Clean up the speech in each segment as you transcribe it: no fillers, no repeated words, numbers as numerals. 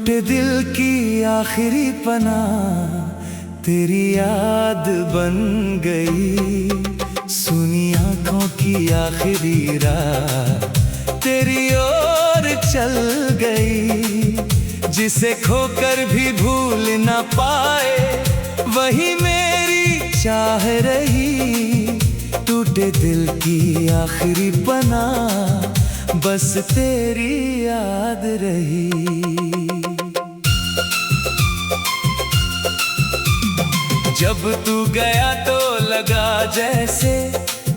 टूटे दिल की आखिरी पनाह तेरी याद बन गई। सुनी आंखों की आखिरी राह तेरी ओर चल गई। जिसे खोकर भी भूल न पाए वही मेरी चाह रही। टूटे दिल की आखिरी पनाह बस तेरी याद रही। जब तू गया तो लगा जैसे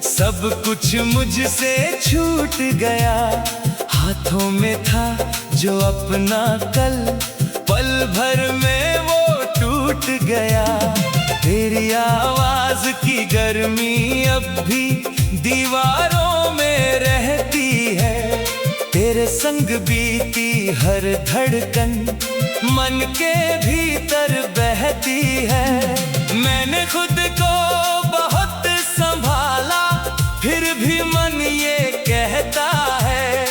सब कुछ मुझसे छूट गया। हाथों में था जो अपना कल पल भर में वो टूट गया। तेरी आवाज की गर्मी अब भी दीवारों में रहती है। तेरे संग बीती हर धड़कन मन के भीतर बहती है। मैंने खुद को बहुत संभाला फिर भी मन ये कहता है।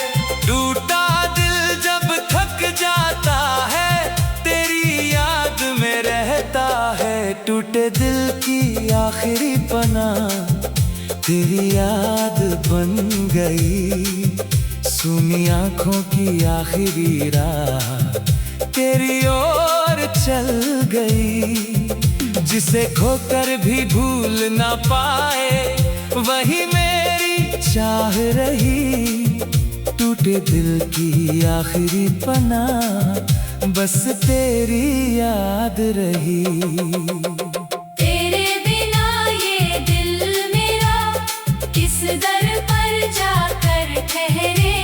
टूटा दिल जब थक जाता है तेरी याद में रहता है। टूटे दिल की आखिरी पनाह तेरी याद बन गई। सुनी आंखों की आखिरी राह तेरी ओर चल गई। जिसे खोकर भी भूल ना पाए वही मेरी चाह रही। टूटे दिल की आखिरी पनाह बस तेरी याद रही। तेरे बिना ये दिल मेरा किस दर पर जाकर ठहरे।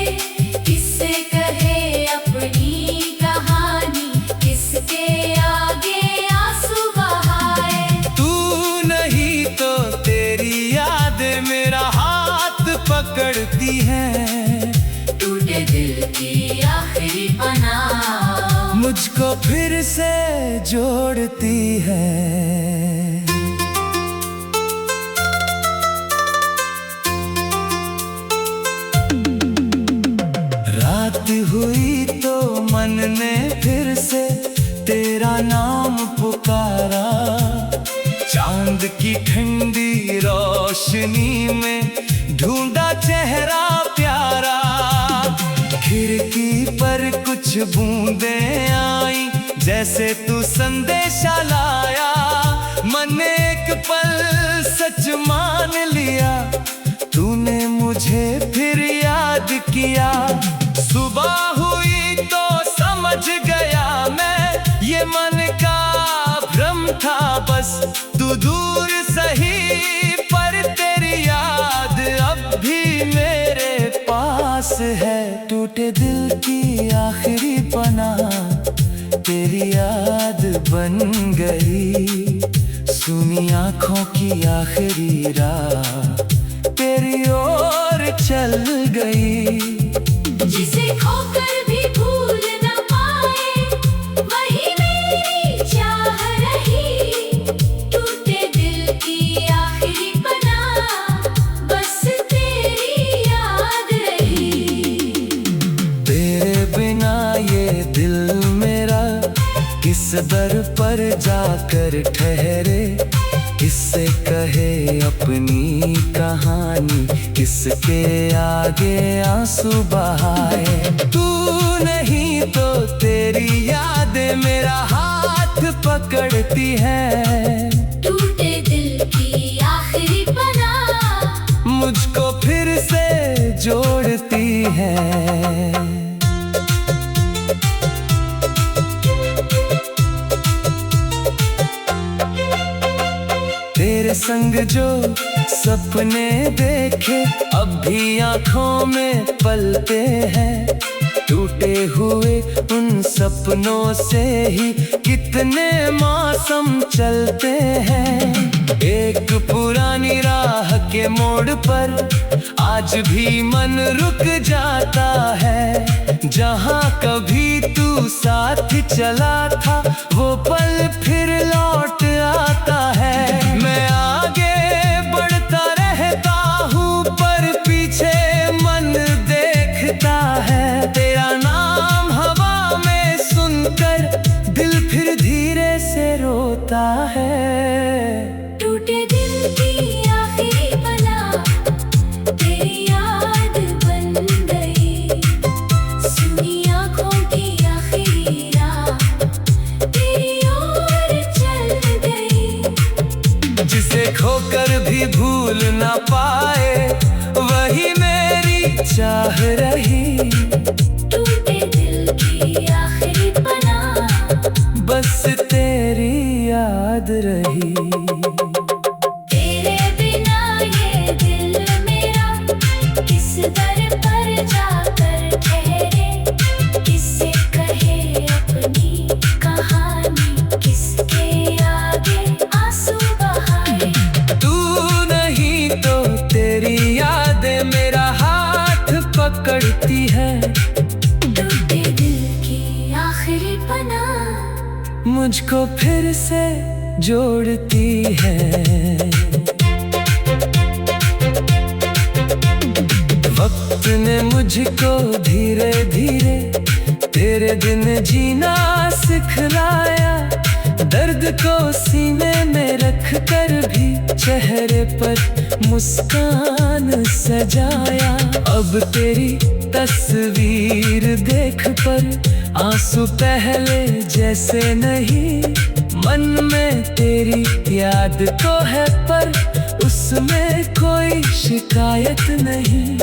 किससे कहे अपनी कहानी किसके आगे आंसू बहाए। तू नहीं तो तेरी याद मेरा हाथ पकड़ती है। टूटे दिल की आखिरी पनाह मुझको फिर से जोड़ती है। रात हुई तो मन ने फिर से तेरा नाम पुकारा। चांद की ठंडी रोशनी में ढूंढा चेहरा प्यारा। खिड़की पर कुछ बूंदें आई जैसे तू संदेशा लाया। मन ने एक पल सच मान लिया तूने मुझे फिर याद किया। सुबह हुई तो समझ गया मैं ये मन का भ्रम था बस। तू दूर सही पर तेरी याद अब भी मेरे पास है। टूटे दिल की आखिरी पनाह तेरी याद बन गई। सुनी आंखों की आखिरी राह तेरी ओर चल गई। जिसे खोकर भी भूल न पाए वही मेरी चाह रही। टूटे दिल की आखिरी पनाह बस तेरी याद रही। तेरे बिना ये दिल मेरा किस दर पर जाकर ठहरे। किससे कहे अपनी कहानी किसके आगे आंसू बहाए। तू नहीं तो तेरी याद मेरा हाथ पकड़ती है। टूटे दिल की आखिरी पनाह मुझको फिर से जोड़ती है। तेरे संग जो सपने देखे अब भी आंखों में पलते हैं। टूटे हुए उन सपनों से ही कितने मौसम चलते हैं। एक पुरानी राह के मोड़ पर आज भी मन रुक जाता है। जहाँ कभी तू साथ चला था वो पल फिर लौट आता है। मैं आगे बढ़ता रहता हूँ पर पीछे मन देखता है। तेरा नाम हवा में सुनकर सुनी आँखों की आखिरी राह तेरी ओर चल गई। जिसे खोकर भी भूल ना पाए वही मेरी चाह रही। टूटे दिल की आखिरी पनाह बस तेरी याद रही। तेरे बिना ये दिल मेरा किस दर पर जाकर ठहरे। किससे कहे अपनी कहानी, किसके आगे आंसू बहाए। तू नहीं तो तेरी यादें मेरा हाथ पकड़ती है। टूटे दिल की आखिरी पनाह मुझको फिर से जोड़ती है। वक्त ने मुझको धीरे धीरे तेरे दिन जीना सिखलाया। दर्द को सीने में रख कर भी चेहरे पर मुस्कान सजाया। अब तेरी तस्वीर देख पर आंसू पहले जैसे नहीं। मन में तेरी याद तो है पर उसमें कोई शिकायत नहीं।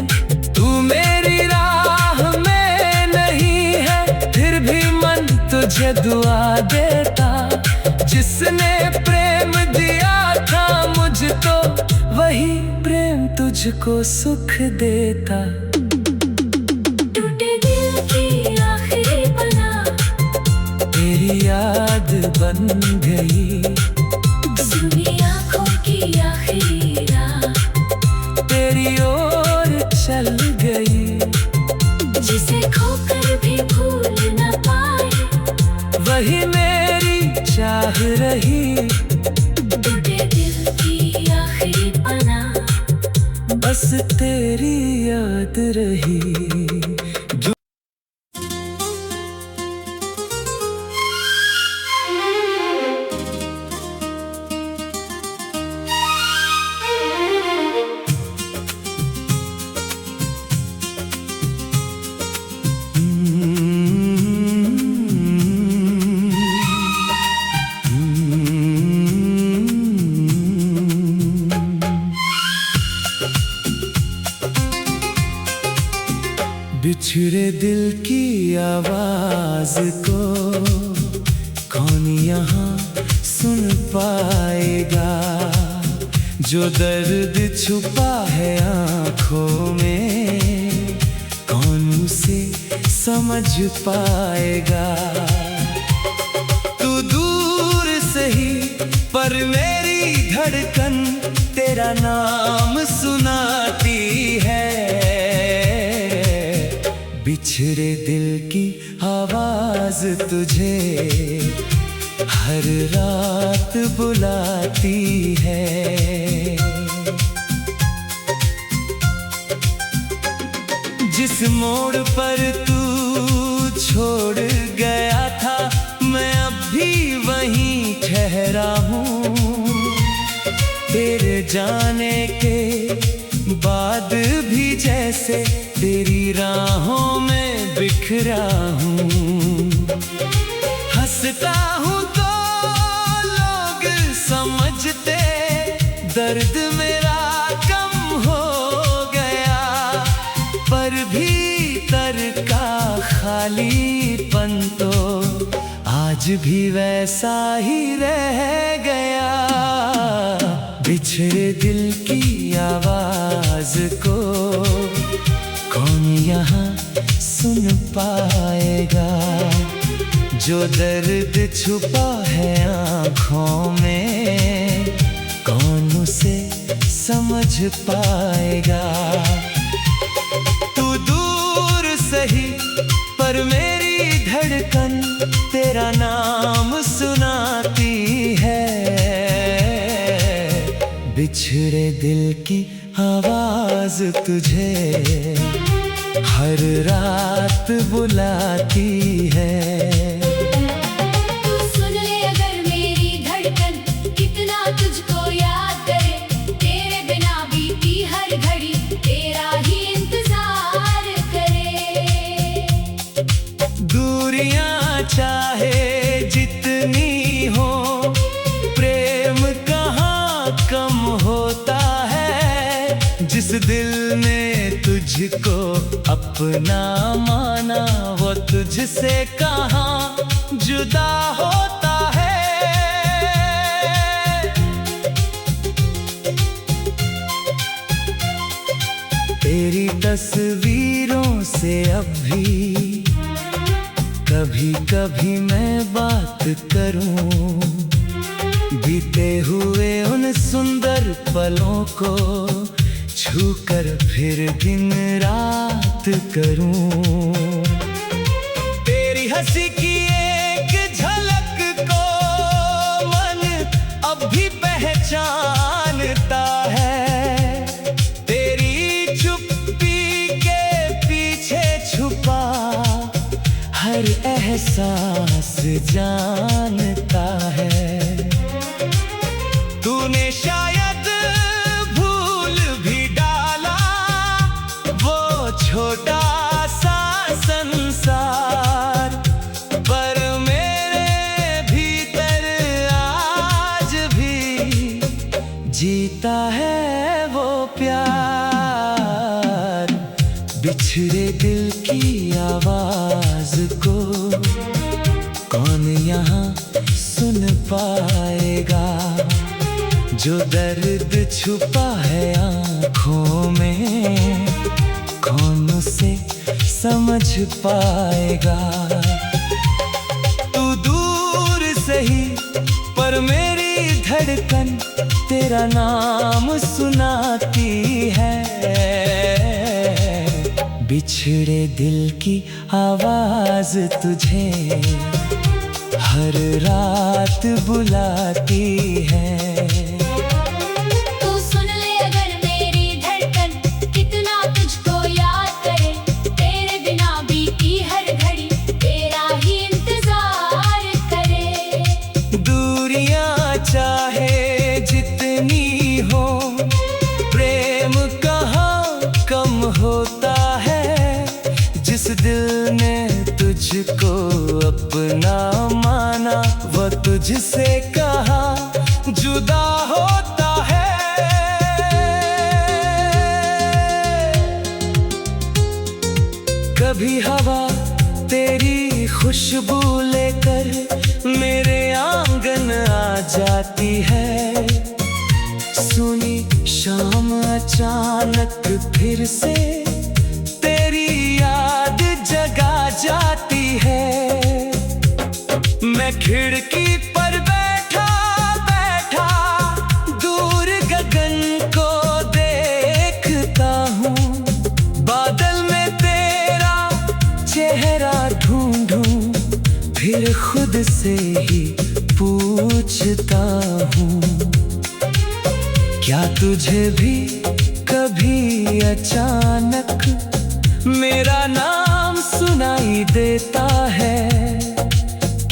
तू मेरी राह में नहीं है फिर भी मन तुझे दुआ देता। जिसने प्रेम दिया था मुझको वही प्रेम तुझको सुख देता। टूटे दिल की आखिरी पनाह तेरी याद बन गई। सुनी आँखों की आखिरी राह तेरी ओर चल गई। जिसे खोकर भी भूल न पाए वही मेरी चाह रही। टूटे दिल की आखिरी पनाह बस तेरी याद रही। बिछड़े दिल की आवाज को कौन यहाँ सुन पाएगा। जो दर्द छुपा है आँखों में कौन उसे समझ पाएगा। तू दूर से ही पर मेरी धड़कन तेरा नाम सुनाती है। बिछड़े दिल की आवाज तुझे हर रात बुलाती है। जिस मोड़ पर तू छोड़ गया था मैं अब भी वहीं ठहरा हूँ। तेरे जाने के बाद भी जैसे तेरी राहों में बिखरा हूँ। हंसता हूँ तो लोग समझते दर्द मेरा कम हो गया। पर भीतर का खालीपन तो आज भी वैसा ही रह गया। बिछड़े दिल की आवाज को कौन यहाँ सुन पाएगा। जो दर्द छुपा है आँखों में कौन उसे समझ पाएगा। तू दूर सही पर मेरी धड़कन तेरा नाम सुनाती है। बिछड़े दिल की आवाज तुझे हर रात बुलाती है। तू सुन ले अगर मेरी धड़कन कितना तुझको याद करे। तेरे बिना बीती हर घड़ी तेरा ही इंतजार करे। दूरियां चाहे जितनी हो, प्रेम कहाँ कम होता है। जिस दिल ने तुझको अपना माना, वो तुझसे कहाँ जुदा होता है। तेरी तस्वीरों से अब भी कभी कभी मैं बात करूं, बीते हुए उन सुंदर पलों को छूकर फिर दिन रात करूं। तेरी हंसी की एक झलक को मन अब भी पहचानता है। तेरी चुप्पी के पीछे छुपा हर एहसास जानता है। तूने शायद भूल भी डाला वो छोटा सा संसार, पर मेरे भीतर आज भी जीता है वो प्यार। बिछड़े दिल की आवाज को कौन यहाँ सुन पाएगा, जो दर्द छुपा है आँखों में कौन उसे समझ पाएगा। तू दूर सही पर मेरी धड़कन तेरा नाम सुनाती है। बिछड़े दिल की आवाज तुझे हर रात बुलाती है। तू सुन ले अगर मेरी धड़कन कितना तुझको याद करे, तेरे बिना बीती हर घड़ी तेरा ही इंतजार करे। दूरियां चाहे जितनी हो, प्रेम कहाँ कम होता है। जिस दिल ने तुझको अपना माना, वो तुझसे कहाँ जुदा होता है। कभी हवा तेरी खुशबू लेकर मेरे आंगन आ जाती है। सुनी शाम अचानक फिर से तेरी याद जगा जाती है। मैं खिड़की पर बैठा बैठा दूर गगन को देखता हूँ, बादल में तेरा चेहरा ढूंढूं, फिर खुद से ही पूछता हूँ, क्या तुझे भी कभी अचानक मेरा नाम सुनाई देता है।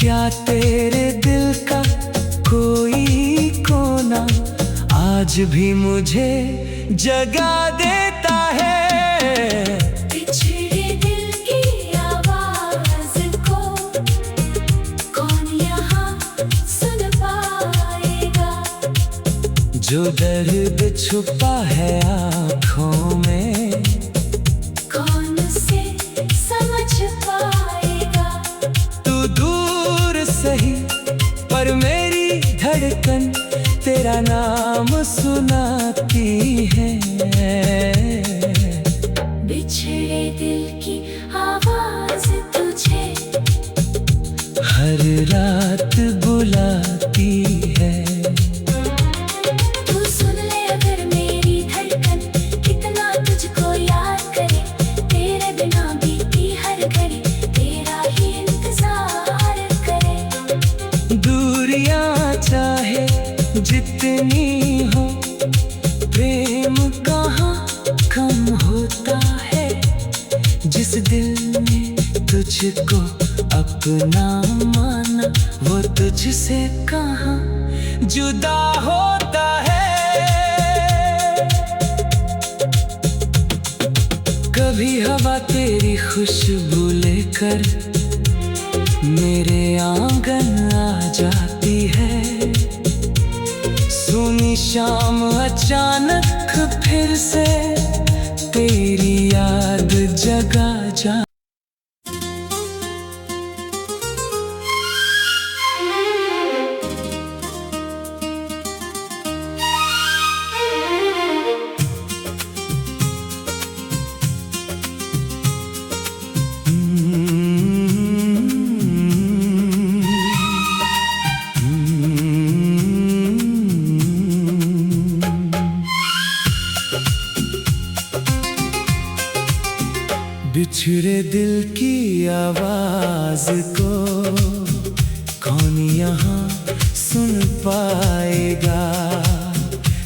क्या तेरे दिल का कोई कोना आज भी मुझे जगा देता है। बिछड़े दिल की आवाज को कौन यहाँ सुन पाएगा, जो दर्द छुपा है आँखों में कौन उसे समझ पाएगा। तू दूर सही पर मेरी धड़कन तेरा नाम सुनाती है। बिछड़े दिल की आवाज तुझे हर रात बुलाती है। तू सुन ले अगर मेरी धड़कन कितना तुझको याद करे, तेरे बिना बीती हर घड़ी तेरा ही इंतजार करे। दूरियां चाहे जितनी हो, प्रेम कहाँ कम होता है। जिस दिल ने तुझको अपना माना, वो तुझसे कहाँ जुदा होता है। कभी हवा तेरी खुशबू लेकर मेरे आंगन आ जाती है। सुनी शाम अचानक फिर से तेरी याद जगा जा। बिछड़े दिल की आवाज को कौन यहाँ सुन पाएगा,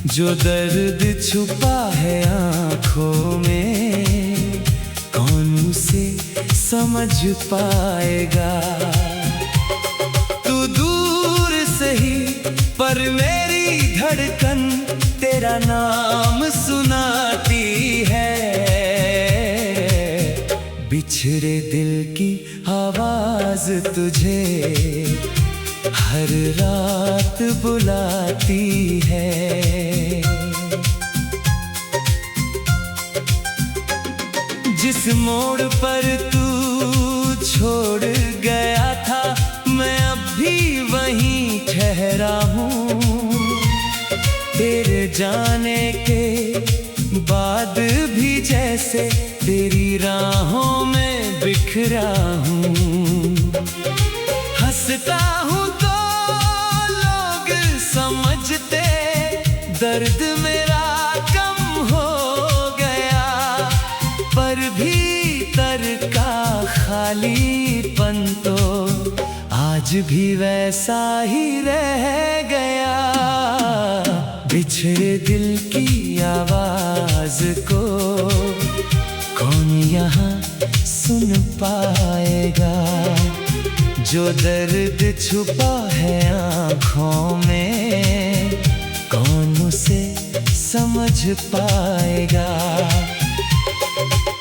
जो दर्द छुपा है आँखों में कौन उसे समझ पाएगा। तू दूर से ही पर मेरी धड़कन तेरा नाम सुनाती है। बिछड़े दिल की आवाज तुझे हर रात बुलाती है। जिस मोड़ पर तू छोड़ गया था मैं अब भी वहीं ठहरा हूँ। तेरे जाने के बाद भी जैसे तेरी राहों में बिखरा हूँ। हंसता हूँ तो लोग समझते दर्द मेरा कम हो गया, पर भीतर का खालीपन तो आज भी वैसा ही रह गया। बिछड़े दिल की आवाज को कौन यहाँ सुन पाएगा, जो दर्द छुपा है आँखों में कौन उसे समझ पाएगा।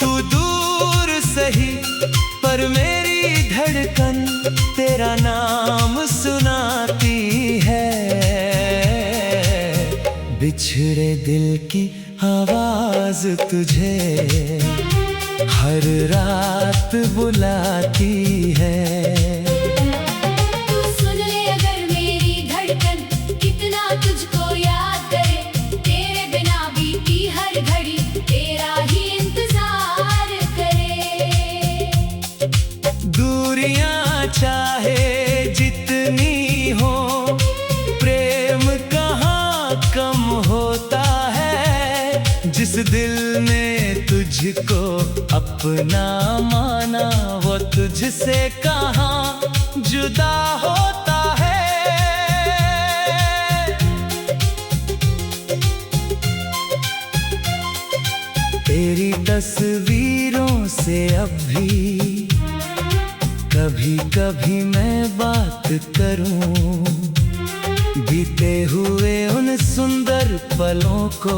तू दूर सही पर मेरी धड़कन तेरा नाम सुनाती है। बिछड़े दिल की आवाज तुझे हर रात बुलाती है। तू सुन ले अगर मेरी धड़कन कितना तुझको याद करे, तेरे बिना बीती हर घड़ी तेरा ही इंतजार करे। दूरियां चाहे जितनी हो प्रेम कहाँ कम होता है। जिस दिल ने तुझको अपना माना वो तुझसे कहाँ जुदा होता है। तेरी तस्वीरों से अब भी कभी कभी मैं बात करूं, बीते हुए उन सुंदर पलों को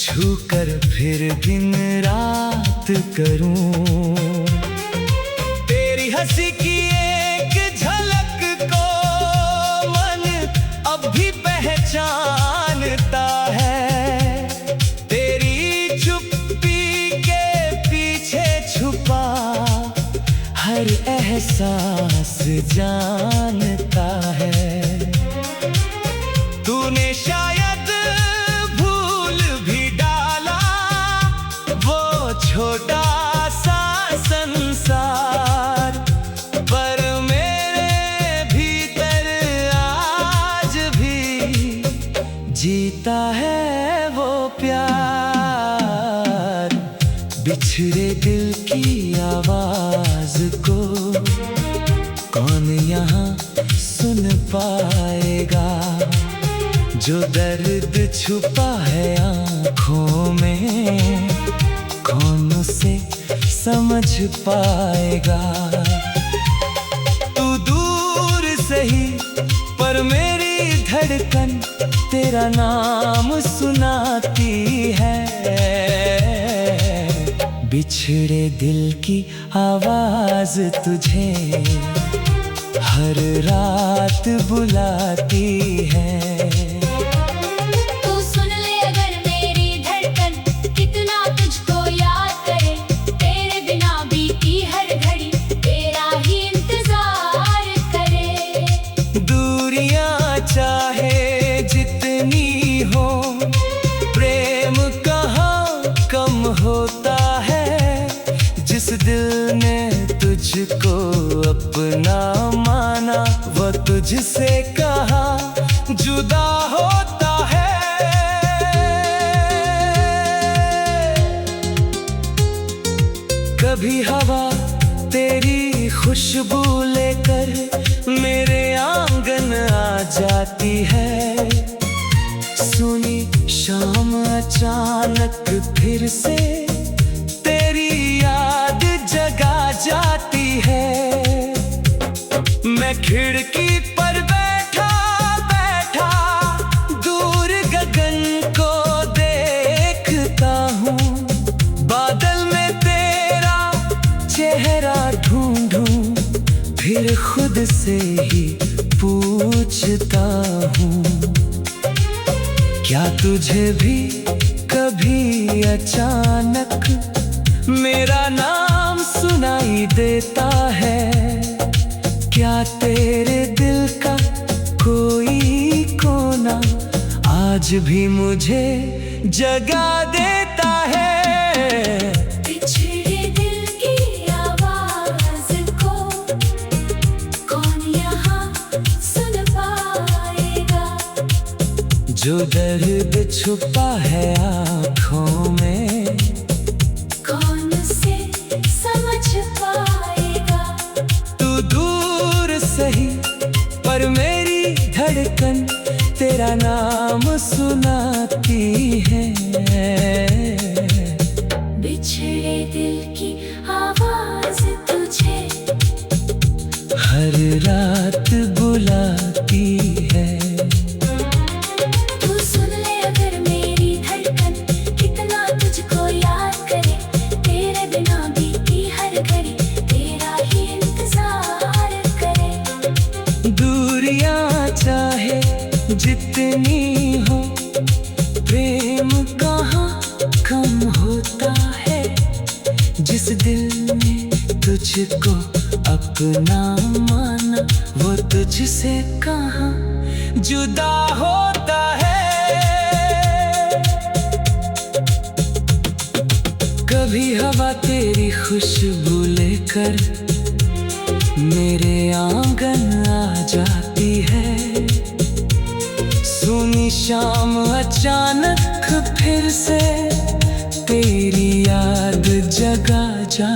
छूकर फिर दिन रात करूं। तेरी हंसी की एक झलक को मन अब भी पहचानता है। तेरी चुप्पी के पीछे छुपा हर एहसास जानता है। तूने शायद छोटा सा संसार, पर मेरे भीतर आज भी जीता है वो प्यार। बिछड़े दिल की आवाज को कौन यहाँ सुन पाएगा, जो दर्द छुपा है आँखों में कौन उसे समझ पाएगा। तू दूर से ही पर मेरी धड़कन तेरा नाम सुनाती है। बिछड़े दिल की आवाज तुझे हर रात बुलाती है। तू सुन ले अगर मेरी धड़कन कितना तुझको याद करे, तेरे बिना बीती हर घड़ी तेरा ही इंतजार करे। दूरियां चाहे जितनी हो, प्रेम कहाँ कम होता है। जिस दिल ने तुझको अपना माना, वो तुझसे कहाँ जुदा होता है। कभी हवा तेरी खुशबू लेकर मेरे आंगन आ जाती है। सुनी शाम अचानक फिर से तेरी याद जगा जाती है। मैं खिड़की पर बैठा बैठा दूर गगन को देखता हूँ। बादल में तेरा चेहरा ढूंढूं, फिर खुद से ही पूछता हूँ, क्या तुझे भी कभी अचानक मेरा नाम सुनाई देता है। क्या तेरे दिल का कोई कोना आज भी मुझे जगा देता है। बिछड़े दिल की आवाज को कौन यहाँ सुन पाएगा, जो दर्द छुपा है आँखों में कौन उसे समझ पाएगा। तू दूर सही पर मेरी धड़कन तेरा नाम सुनाती है। बिछड़े दिल की आवाज तुझे हर रात बुलाती है। तू सुन ले अगर मेरी धड़कन कितना तुझको याद करे, तेरे बिना बीती हर घड़ी तेरा ही इंतजार करे। दूरियां चाहे जितनी हो, प्रेम कहाँ कम होता है। जिस दिल ने तुझको अपना माना, वो तुझसे कहाँ जुदा होता है। कभी हवा तेरी खुशबू लेकर मेरे आंगन आ जाती है। सुनी शाम अचानक फिर से तेरी याद जगा जा